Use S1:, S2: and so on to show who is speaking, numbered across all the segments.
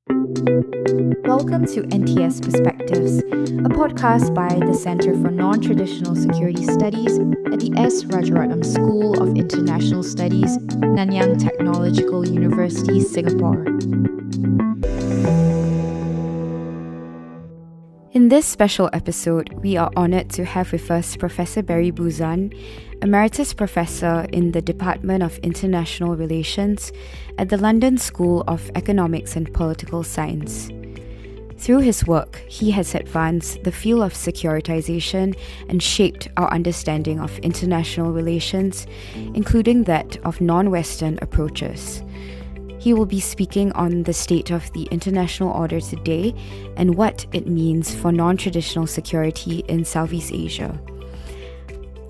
S1: Welcome to NTS Perspectives, a podcast by the Center for Non-Traditional Security Studies at the S. Rajaratnam School of International Studies, Nanyang Technological University, Singapore. In this special episode, we are honored to have with us Professor Barry Buzan, Emeritus Professor in the Department of International Relations at the London School of Economics and Political Science. Through his work, he has advanced the field of securitization and shaped our understanding of international relations, including that of non-Western approaches. He will be speaking on the state of the international order today and what it means for non-traditional security in Southeast Asia.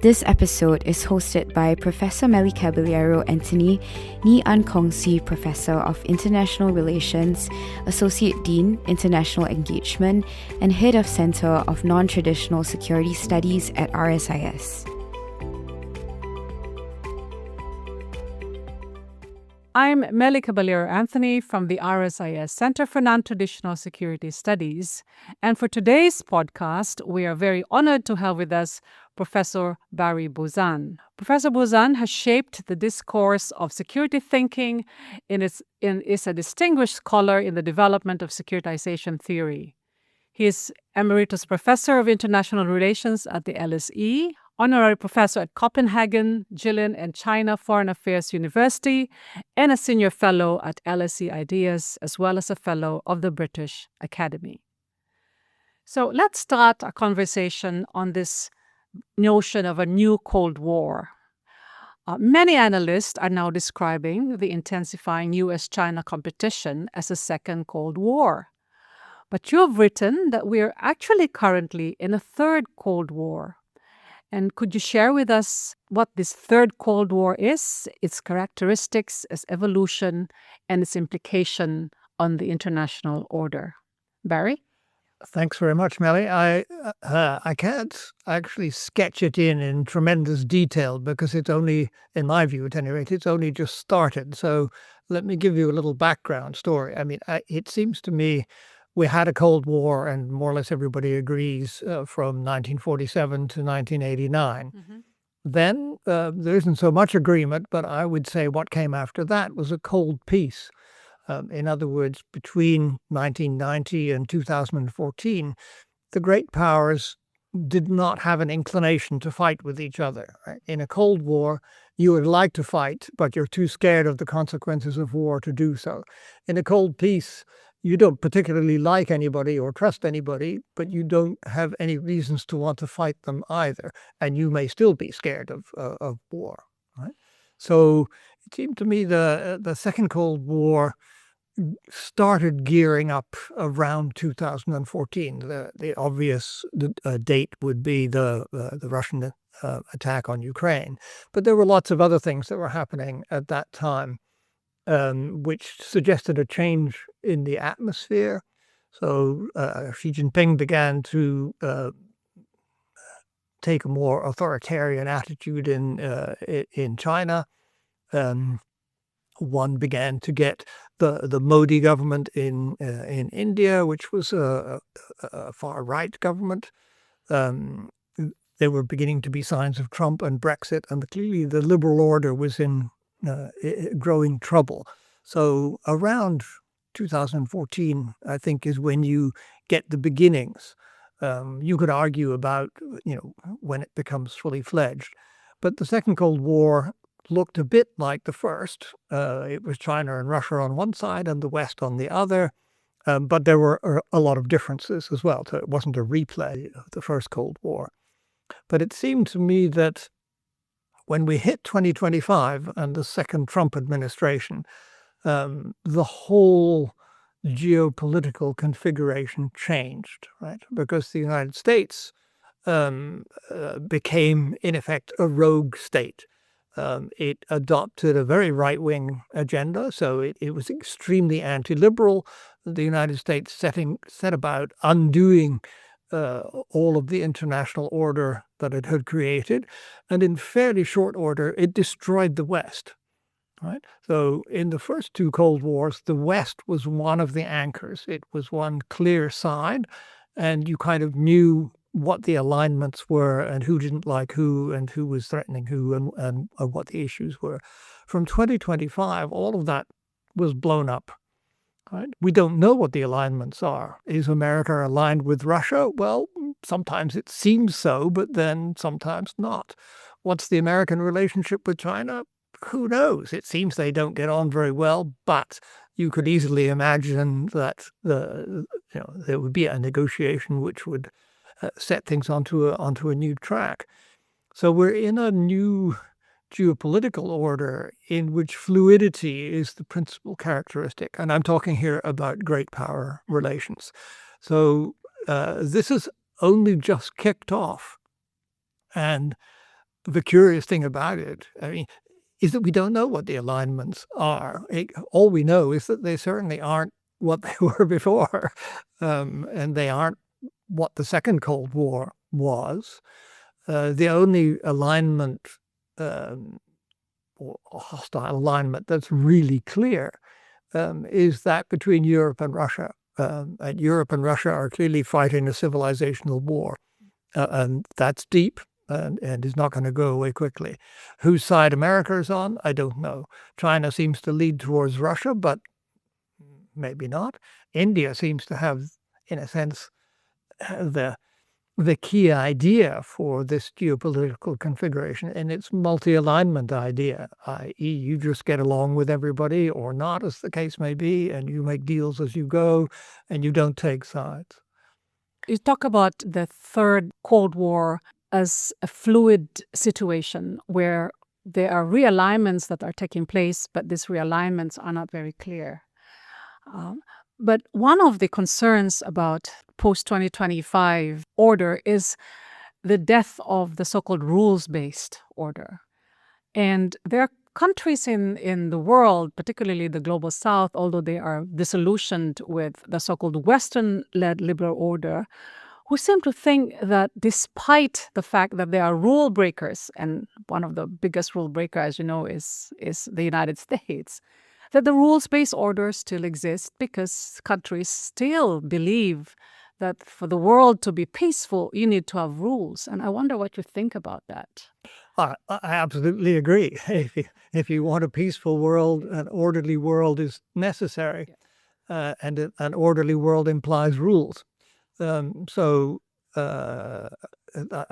S1: This episode is hosted by Professor Melly Caballero Anthony, Ni An Kong Si Professor of International Relations, Associate Dean, International Engagement, and Head of Center of Non-Traditional Security Studies at RSIS.
S2: I'm Melly Caballero Anthony from the RSIS Center for Non-Traditional Security Studies. And for today's podcast, we are very honored to have with us Professor Barry Buzan. Professor Buzan has shaped the discourse of security thinking and is a distinguished scholar in the development of securitization theory. He is Emeritus Professor of International Relations at the LSE, Honorary Professor at Copenhagen, Jilin and China Foreign Affairs University, and a Senior Fellow at LSE Ideas, as well as a Fellow of the British Academy. So let's start our conversation on this notion of a new Cold War. Many analysts are now describing the intensifying US-China competition as a second Cold War. But you have written that we are actually currently in a third Cold War. And could you share with us what this third Cold War is, its characteristics, its evolution, and its implication on the international order? Barry?
S3: Thanks very much, Melly. I can't actually sketch it in tremendous detail because it's only, in my view at any rate, it's only just started. So let me give you a little background story. It seems to me we had a Cold War, and more or less everybody agrees, from 1947 to 1989. Mm-hmm. Then there isn't so much agreement, but I would say what came after that was a cold peace. In other words, between 1990 and 2014, the great powers did not have an inclination to fight with each other. Right? In a Cold War, you would like to fight, but you're too scared of the consequences of war to do so. In a cold peace, you don't particularly like anybody or trust anybody, but you don't have any reasons to want to fight them either. And you may still be scared of war. Right? So it seemed to me the Second Cold War started gearing up around 2014. The obvious date would be the Russian attack on Ukraine. But there were lots of other things that were happening at that time, which suggested a change in the atmosphere. So Xi Jinping began to take a more authoritarian attitude in China. One began to get the Modi government in India, which was a far-right government. There were beginning to be signs of Trump and Brexit, and clearly the liberal order was in growing trouble. So around 2014, I think, is when you get the beginnings. You could argue about, when it becomes fully fledged. But the Second Cold War looked a bit like the first. It was China and Russia on one side and the West on the other. But there were a lot of differences as well. So it wasn't a replay of the first Cold War. But it seemed to me that when we hit 2025 and the second Trump administration, the whole geopolitical configuration changed, right? Because the United States became, in effect, a rogue state. It adopted a very right-wing agenda, so it was extremely anti-liberal. The United States set about undoing all of the international order that it had created, and in fairly short order, it destroyed the West. Right? So in the first two Cold Wars, the West was one of the anchors. It was one clear side, and you kind of knew what the alignments were and who didn't like who and who was threatening who and what the issues were. From 2025, all of that was blown up. Right? We don't know what the alignments are. Is America aligned with Russia? Well, sometimes it seems so, but then sometimes not. What's the American relationship with China? Who knows? It seems they don't get on very well, but you could easily imagine that there would be a negotiation which would set things onto a new track. So we're in a new geopolitical order in which fluidity is the principal characteristic. And I'm talking here about great power relations. So this is only just kicked off. And the curious thing about it, is that we don't know what the alignments are. All we know is that they certainly aren't what they were before. And they aren't what the Second Cold War was. The only alignment or hostile alignment that's really clear is that between Europe and Russia. And Europe and Russia are clearly fighting a civilizational war. And that's deep and is not going to go away quickly. Whose side America is on, I don't know. China seems to lead towards Russia, but maybe not. India seems to have, in a sense, the key idea for this geopolitical configuration, and its multi-alignment idea, i.e. you just get along with everybody or not, as the case may be, and you make deals as you go, and you don't take sides.
S2: You talk about the third Cold War as a fluid situation where there are realignments that are taking place, but these realignments are not very clear. But one of the concerns about post-2025 order is the death of the so-called rules-based order. And there are countries in the world, particularly the global south, although they are disillusioned with the so-called Western-led liberal order, who seem to think that despite the fact that there are rule breakers, and one of the biggest rule breakers, as you know, is the United States, that the rules-based order still exists because countries still believe that for the world to be peaceful, you need to have rules. And I wonder what you think about that.
S3: I absolutely agree. If you want a peaceful world, an orderly world is necessary. Yeah. And an orderly world implies rules. I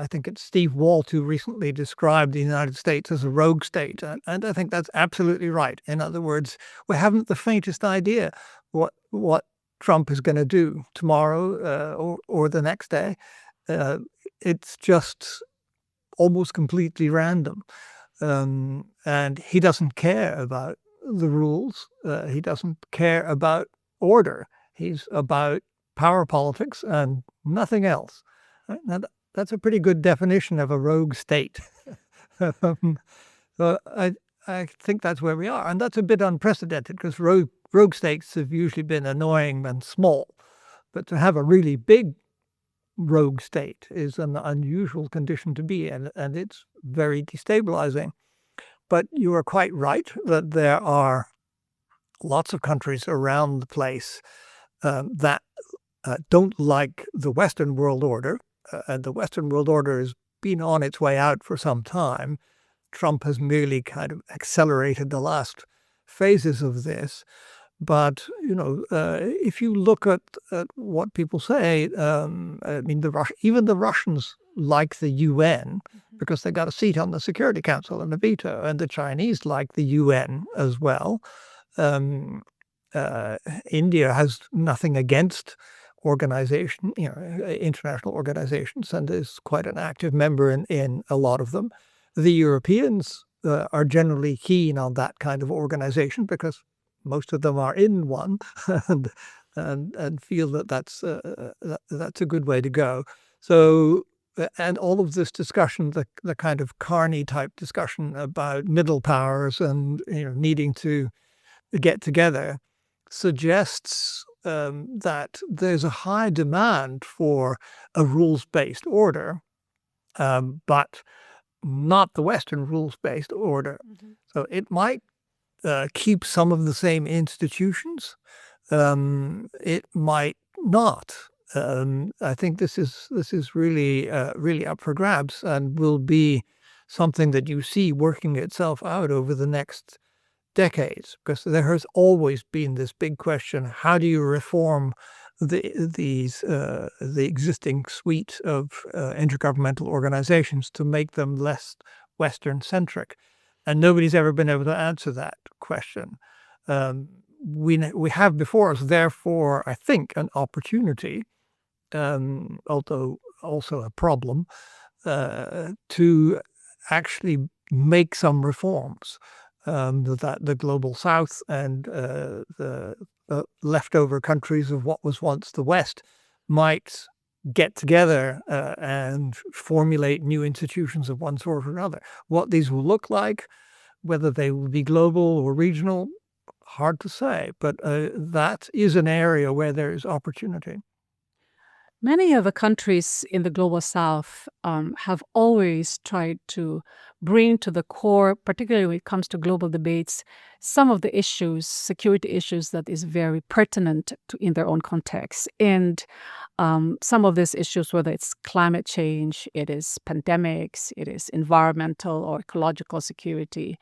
S3: think it's Steve Walt who recently described the United States as a rogue state. And I think that's absolutely right. In other words, we haven't the faintest idea what Trump is going to do tomorrow or the next day. It's just almost completely random. And he doesn't care about the rules. He doesn't care about order. He's about power politics and nothing else. Now, that's a pretty good definition of a rogue state. So I think that's where we are. And that's a bit unprecedented because rogue states have usually been annoying and small. But to have a really big rogue state is an unusual condition to be in, and it's very destabilizing. But you are quite right that there are lots of countries around the place that don't like the Western world order, and the Western world order has been on its way out for some time. Trump has merely kind of accelerated the last phases of this. But, if you look at what people say, even the Russians like the UN because they got a seat on the Security Council and a veto, and the Chinese like the UN as well. India has nothing against international organizations, and is quite an active member in a lot of them. The Europeans are generally keen on that kind of organization because most of them are in one and feel that that's a good way to go. So, and all of this discussion, the kind of Carney type discussion about middle powers and needing to get together, suggests that there's a high demand for a rules-based order, but not the Western rules-based order. Mm-hmm. So it might keep some of the same institutions. It might not. I think this is really up for grabs and will be something that you see working itself out over the next decades, because there has always been this big question: how do you reform the existing suite of intergovernmental organizations to make them less Western centric? And nobody's ever been able to answer that question. We have before us, therefore, I think, an opportunity, although also a problem, to actually make some reforms that the global South and the leftover countries of what was once the West might get together and formulate new institutions of one sort or another. What these will look like, whether they will be global or regional, hard to say, but that is an area where there is opportunity.
S2: Many of the countries in the global South have always tried to bring to the core, particularly when it comes to global debates, some of the issues, security issues that is very pertinent in their own context. And some of these issues, whether it's climate change, it is pandemics, it is environmental or ecological security,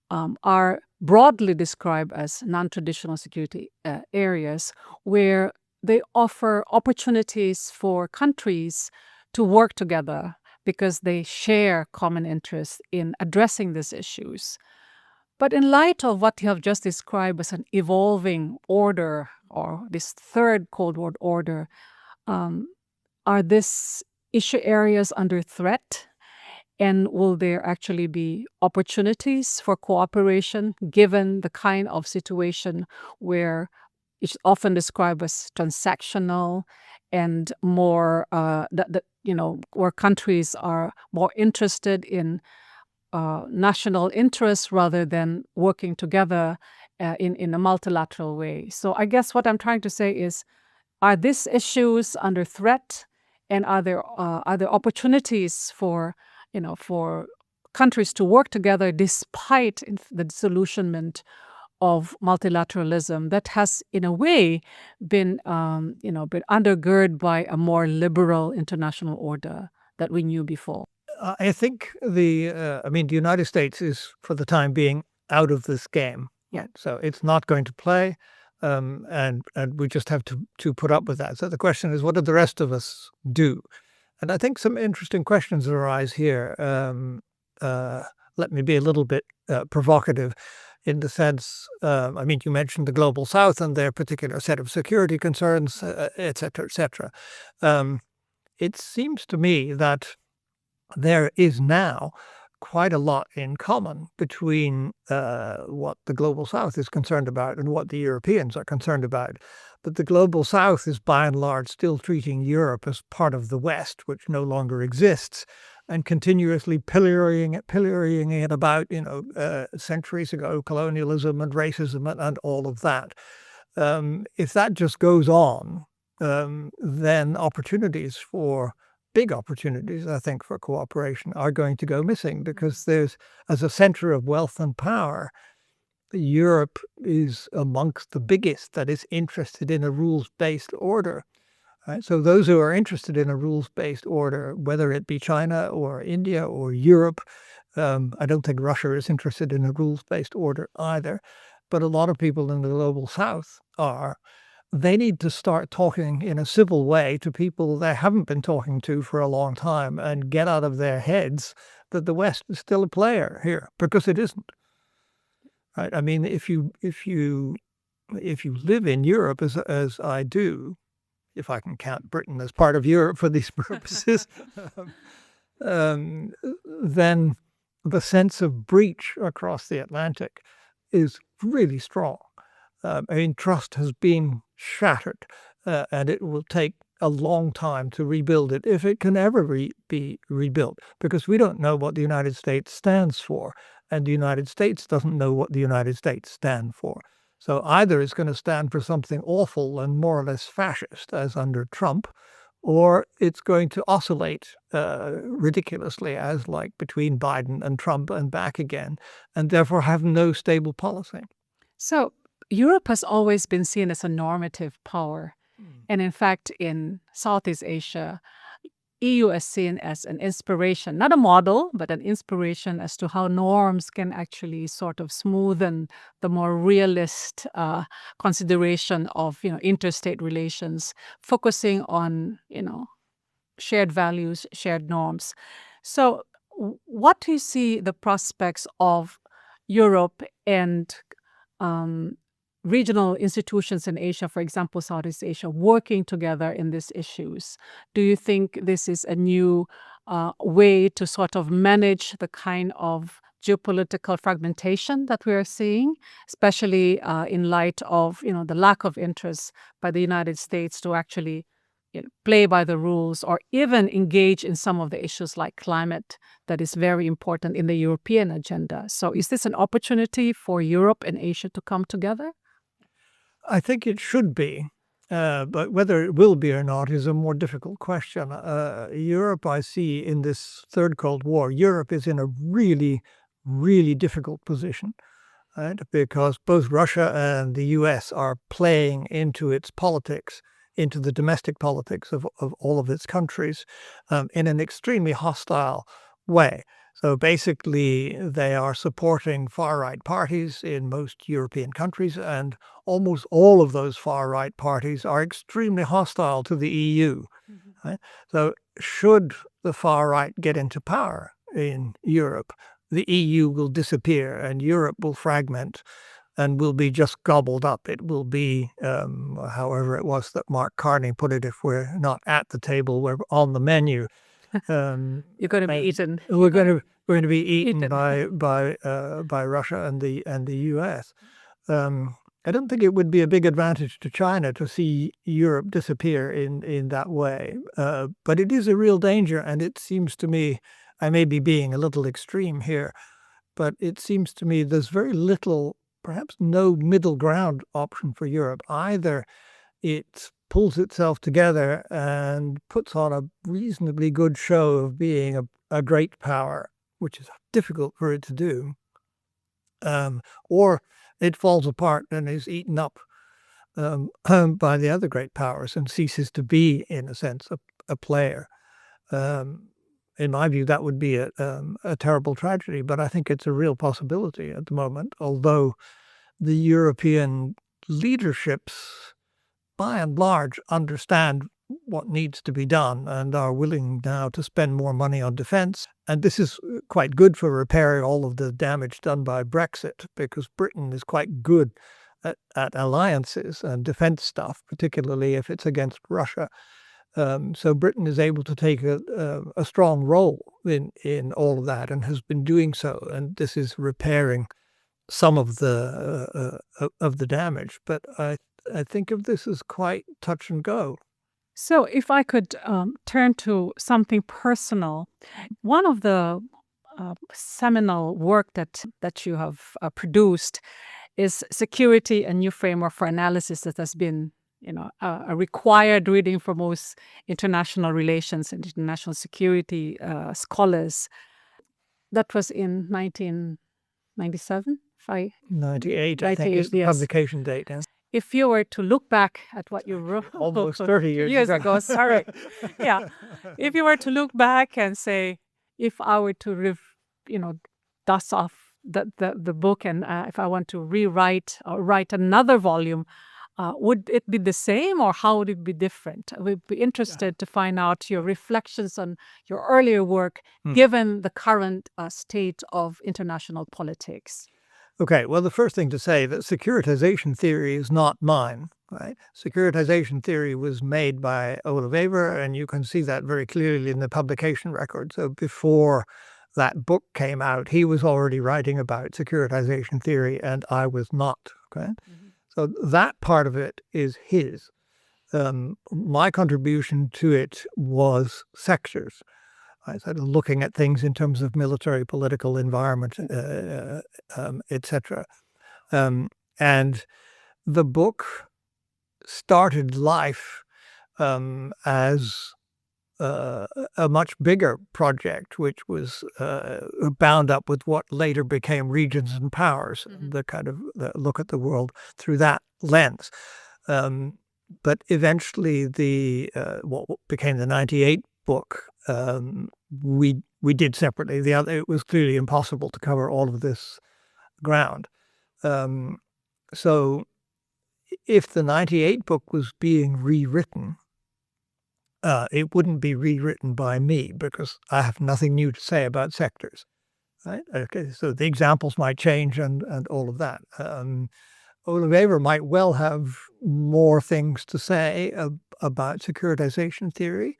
S2: are broadly described as non-traditional security areas where they offer opportunities for countries to work together because they share common interests in addressing these issues. But in light of what you have just described as an evolving order, or this third Cold War order, are these issue areas under threat? And will there actually be opportunities for cooperation given the kind of situation where it's often described as transactional and more, where countries are more interested in national interests rather than working together in a multilateral way? So I guess what I'm trying to say is, are these issues under threat, and are there opportunities for countries to work together despite the disillusionment of multilateralism that has, in a way, been undergirded by a more liberal international order that we knew before?
S3: I think the United States is, for the time being, out of this game.
S2: Yeah.
S3: So it's not going to play, and we just have to put up with that. So the question is, what do the rest of us do? And I think some interesting questions arise here. Let me be a little bit provocative in the sense, you mentioned the global South and their particular set of security concerns, et cetera, et cetera. It seems to me that there is now quite a lot in common between what the global South is concerned about and what the Europeans are concerned about. But the global South is by and large still treating Europe as part of the West, which no longer exists, and continuously pillorying it about, centuries ago, colonialism and racism and all of that. If that just goes on, then big opportunities, I think, for cooperation are going to go missing, because there's, as a center of wealth and power, Europe is amongst the biggest that is interested in a rules-based order. Right? So those who are interested in a rules-based order, whether it be China or India or Europe, I don't think Russia is interested in a rules-based order either, but a lot of people in the global South are. They need to start talking in a civil way to people they haven't been talking to for a long time and get out of their heads that the West is still a player here, because it isn't. Right? I mean, if you live in Europe as I do, if I can count Britain as part of Europe for these purposes, then the sense of breach across the Atlantic is really strong. Trust has been shattered, and it will take a long time to rebuild it, if it can ever be rebuilt, because we don't know what the United States stands for, and the United States doesn't know what the United States stand for. So either it's going to stand for something awful and more or less fascist, as under Trump, or it's going to oscillate ridiculously, as like between Biden and Trump and back again, and therefore have no stable policy.
S2: So Europe has always been seen as a normative power. And in fact, in Southeast Asia, EU is seen as an inspiration, not a model, but an inspiration as to how norms can actually sort of smoothen the more realist consideration of, interstate relations, focusing on, shared values, shared norms. So what do you see the prospects of Europe and regional institutions in Asia, for example, Southeast Asia, working together in these issues? Do you think this is a new way to sort of manage the kind of geopolitical fragmentation that we are seeing, especially in light of the lack of interest by the United States to actually play by the rules or even engage in some of the issues like climate that is very important in the European agenda? So is this an opportunity for Europe and Asia to come together?
S3: I think it should be, but whether it will be or not is a more difficult question. Europe, I see in this third Cold War, Europe is in a really, really difficult position, right? Because both Russia and the US are playing into its politics, into the domestic politics of all of its countries in an extremely hostile way. So basically, they are supporting far-right parties in most European countries, and almost all of those far-right parties are extremely hostile to the EU. Right? So should the far-right get into power in Europe, the EU will disappear and Europe will fragment and will be just gobbled up. It will be, however it was that Mark Carney put it, if we're not at the table, we're on the menu.
S2: You're going to be eaten.
S3: We're going to be eaten by Russia and the US. I don't think it would be a big advantage to China to see Europe disappear in that way. But it is a real danger, and it seems to me, I may be being a little extreme here, but it seems to me there's very little, perhaps no middle ground option for Europe. Either it pulls itself together and puts on a reasonably good show of being a great power, which is difficult for it to do, or it falls apart and is eaten up by the other great powers and ceases to be, in a sense, a player. In my view, that would be a terrible tragedy, but I think it's a real possibility at the moment, although the European leaderships, by and large, understand what needs to be done and are willing now to spend more money on defense. And this is quite good for repairing all of the damage done by Brexit, because Britain is quite good at alliances and defense stuff, particularly if it's against Russia. So Britain is able to take a strong role in all of that and has been doing so. And this is repairing some of the damage. But I think of this as quite touch and go.
S2: So if I could turn to something personal, one of the seminal work that you have produced is Security: A New Framework for Analysis, that has been a required reading for most international relations and international security scholars. That was in 1997?
S3: 98, I think, is the publication date. Yeah.
S2: If you were to look back at what you wrote
S3: almost 30 years
S2: ago, sorry. Yeah. If you were to look back and say, if I were to dust off the book and if I want to rewrite or write another volume, would it be the same or how would it be different? We'd be interested to find out your reflections on your earlier work, given the current state of international politics.
S3: Okay, well, the first thing to say that securitization theory is not mine, right? Securitization theory was made by Olav Eber, and you can see that very clearly in the publication record. So before that book came out, he was already writing about securitization theory, and I was not, okay? Mm-hmm. So that part of it is his. My contribution to it was sectors. I started looking at things in terms of military, political environment, etc. And the book started life as a much bigger project, which was bound up with what later became regions and powers, the kind of look at the world through that lens. But eventually, what became the 98 book, we did separately. It was clearly impossible to cover all of this ground. So if the 98 book was being rewritten, it wouldn't be rewritten by me because I have nothing new to say about sectors. Right? Okay, so the examples might change and all of that. Ole Weber might well have more things to say about securitization theory.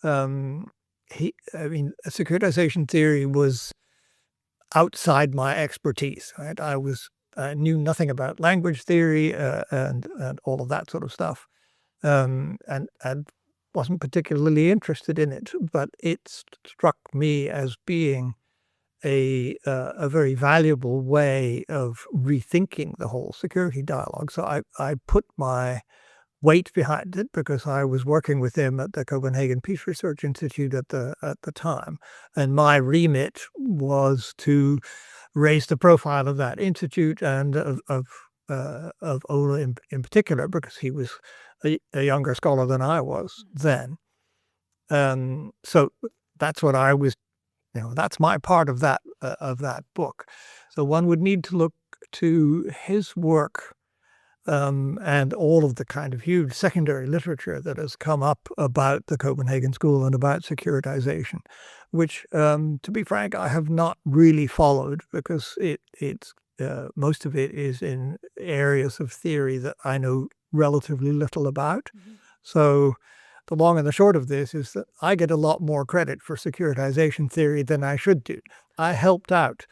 S3: Securitization theory was outside my expertise. Right? I knew nothing about language theory and all of that sort of stuff, and wasn't particularly interested in it. But it struck me as being a very valuable way of rethinking the whole security dialogue. So I put my weight behind it because I was working with him at the Copenhagen Peace Research Institute at the time, and my remit was to raise the profile of that institute and of Ole in particular, because he was a younger scholar than I was then. So that's what I was. That's my part of that book. So one would need to look to his work and all of the kind of huge secondary literature that has come up about the Copenhagen School and about securitization, which, to be frank, I have not really followed because it's most of it is in areas of theory that I know relatively little about. So the long and the short of this is that I get a lot more credit for securitization theory than I should do. I helped out.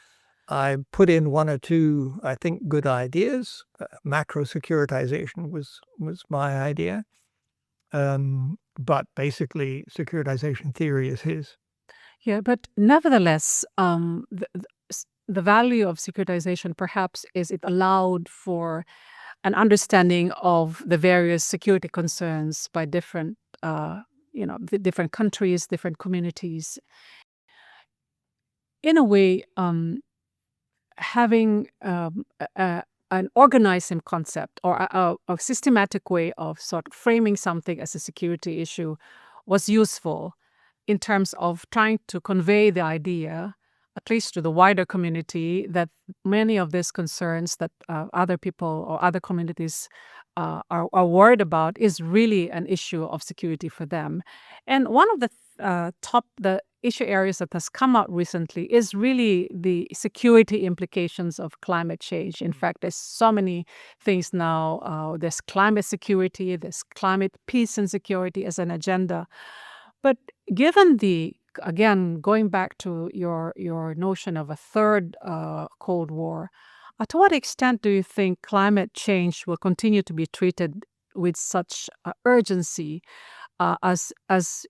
S3: I put in one or two, I think, good ideas. Macro securitization was my idea. But basically, securitization theory is his.
S2: Yeah, but nevertheless, the value of securitization perhaps is it allowed for an understanding of the various security concerns by different, the different countries, different communities. In a way, having an organizing concept or a systematic way of sort of framing something as a security issue was useful in terms of trying to convey the idea, at least to the wider community, that many of these concerns that other people or other communities are worried about is really an issue of security for them. And one of the the issue areas that has come out recently is really the security implications of climate change. In fact, there's so many things now. There's climate security, there's climate peace and security as an agenda. But given again, going back to your notion of a third Cold War, to what extent do you think climate change will continue to be treated with such urgency as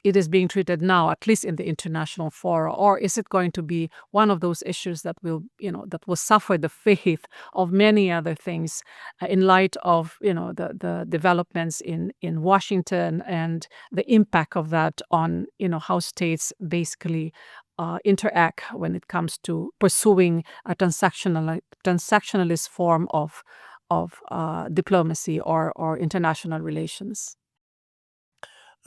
S2: it is being treated now, at least in the international fora, or is it going to be one of those issues that will suffer the fate of many other things in light of the developments in Washington and the impact of that on how states basically interact when it comes to pursuing a transactionalist form of diplomacy or international relations?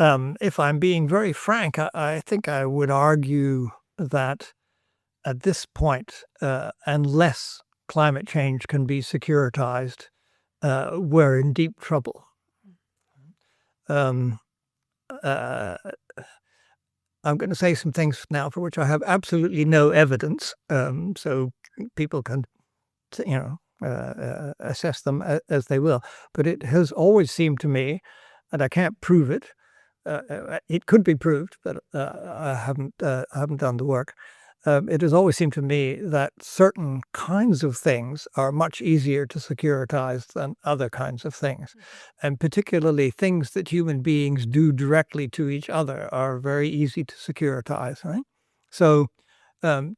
S3: If I'm being very frank, I think I would argue that at this point, unless climate change can be securitized, we're in deep trouble. I'm going to say some things now for which I have absolutely no evidence, so people can, assess them as they will. But it has always seemed to me, and I can't prove it. It could be proved, but I haven't done the work. It has always seemed to me that certain kinds of things are much easier to securitize than other kinds of things. And particularly things that human beings do directly to each other are very easy to securitize, right? So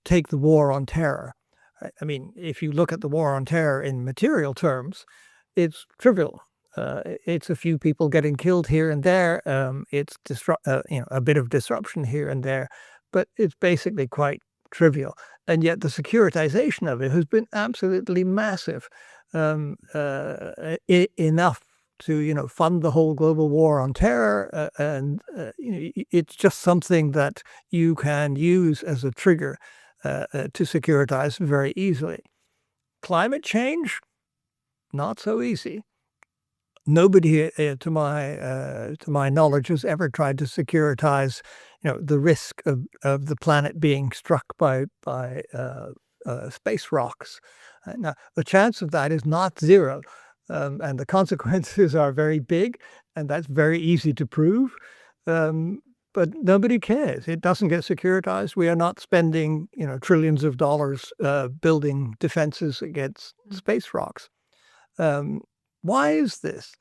S3: take the war on terror. I mean, if you look at the war on terror in material terms, it's trivial. It's a few people getting killed here and there. It's a bit of disruption here and there, but it's basically quite trivial. And yet the securitization of it has been absolutely massive, enough to fund the whole global war on terror, and it's just something that you can use as a trigger to securitize very easily. Climate change, not so easy. Nobody, to my knowledge, has ever tried to securitize, the risk of the planet being struck by space rocks. Now, the chance of that is not zero, and the consequences are very big, and that's very easy to prove. But nobody cares. It doesn't get securitized. We are not spending, trillions of dollars building defenses against space rocks. Why is this?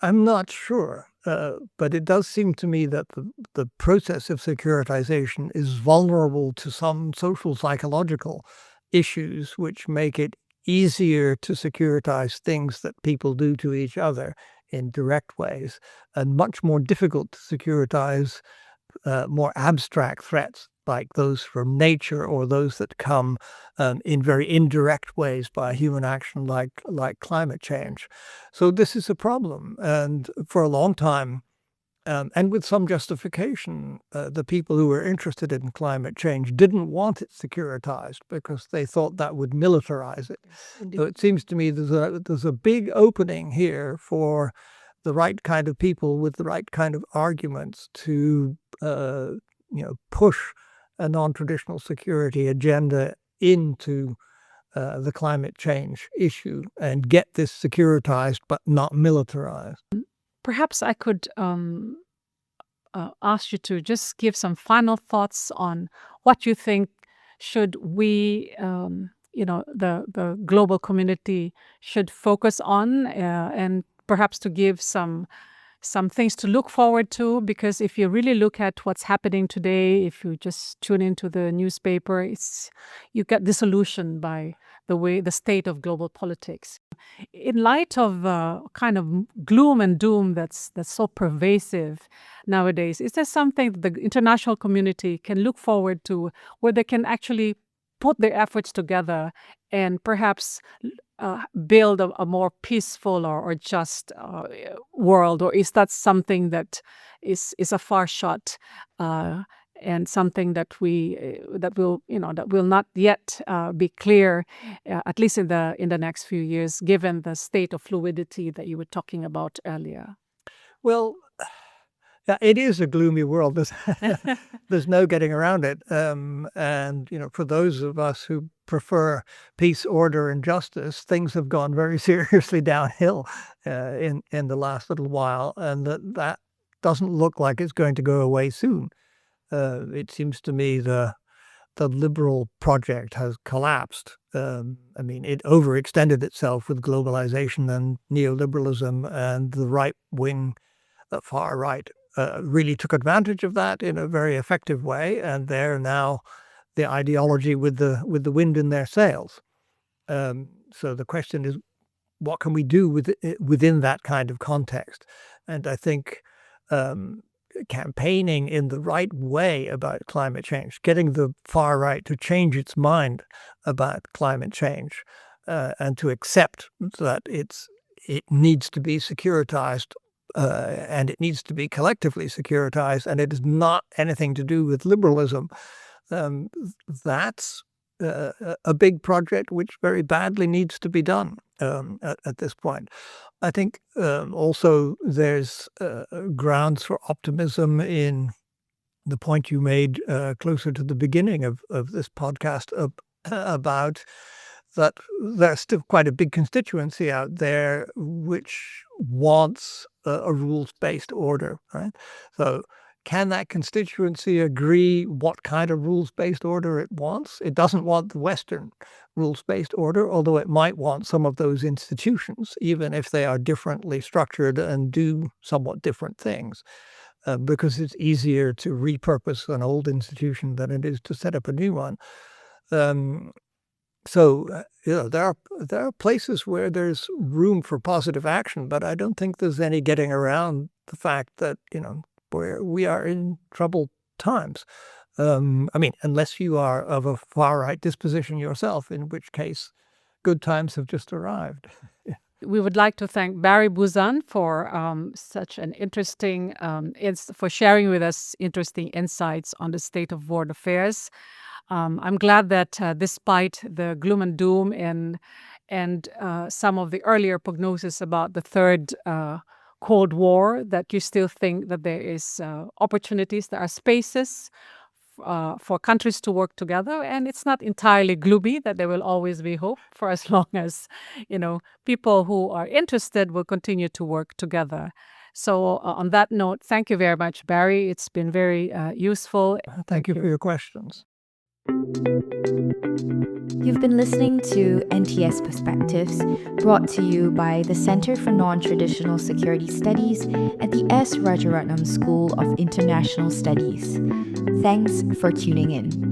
S3: I'm not sure, but it does seem to me that the process of securitization is vulnerable to some social psychological issues which make it easier to securitize things that people do to each other in direct ways, and much more difficult to securitize more abstract threats like those from nature or those that come in very indirect ways by human action like climate change. So this is a problem. And for a long time, and with some justification, the people who were interested in climate change didn't want it securitized because they thought that would militarize it. So it seems to me there's a big opening here for the right kind of people with the right kind of arguments to push a non-traditional security agenda into the climate change issue and get this securitized but not militarized.
S2: Perhaps I could ask you to just give some final thoughts on what you think should we, the global community should focus on, and perhaps to give some things to look forward to, because if you really look at what's happening today, if you just tune into the newspaper, you get disillusioned by the state of global politics. In light of kind of gloom and doom that's so pervasive nowadays, is there something that the international community can look forward to where they can actually put their efforts together and perhaps build a more peaceful or just world? Or is that something that is a far shot and something that will not yet be clear, at least in the next few years, given the state of fluidity that you were talking about earlier?
S3: Well, yeah, it is a gloomy world. There's no getting around it. And for those of us who prefer peace, order, and justice, things have gone very seriously downhill in the last little while, and that doesn't look like it's going to go away soon. It seems to me the liberal project has collapsed. It overextended itself with globalization and neoliberalism, and the right wing, the far right, really took advantage of that in a very effective way, and they're now the ideology with the wind in their sails. So the question is, what can we do within that kind of context? And I think campaigning in the right way about climate change, getting the far right to change its mind about climate change, and to accept that it needs to be securitized, and it needs to be collectively securitized, and it is not anything to do with liberalism. That's a big project which very badly needs to be done at this point. I think also there's grounds for optimism in the point you made closer to the beginning of this podcast about that there's still quite a big constituency out there which wants a rules-based order, right? So can that constituency agree what kind of rules-based order it wants? It doesn't want the Western rules-based order, although it might want some of those institutions, even if they are differently structured and do somewhat different things, because it's easier to repurpose an old institution than it is to set up a new one. there are places where there's room for positive action, but I don't think there's any getting around the fact that we are in troubled times. Unless you are of a far right disposition yourself, in which case good times have just arrived.
S2: We would like to thank Barry Buzan for such an interesting, for sharing with us interesting insights on the state of world affairs. I'm glad that despite the gloom and doom and some of the earlier prognosis about the third Cold War, that you still think that there is opportunities, there are spaces for countries to work together, and it's not entirely gloomy, that there will always be hope for as long as people who are interested will continue to work together. So on that note, thank you very much, Barry. It's been very useful.
S3: Thank you for your questions.
S1: You've been listening to NTS Perspectives, brought to you by the Center for Non-Traditional Security Studies at the S. Rajaratnam School of International Studies. Thanks for tuning in.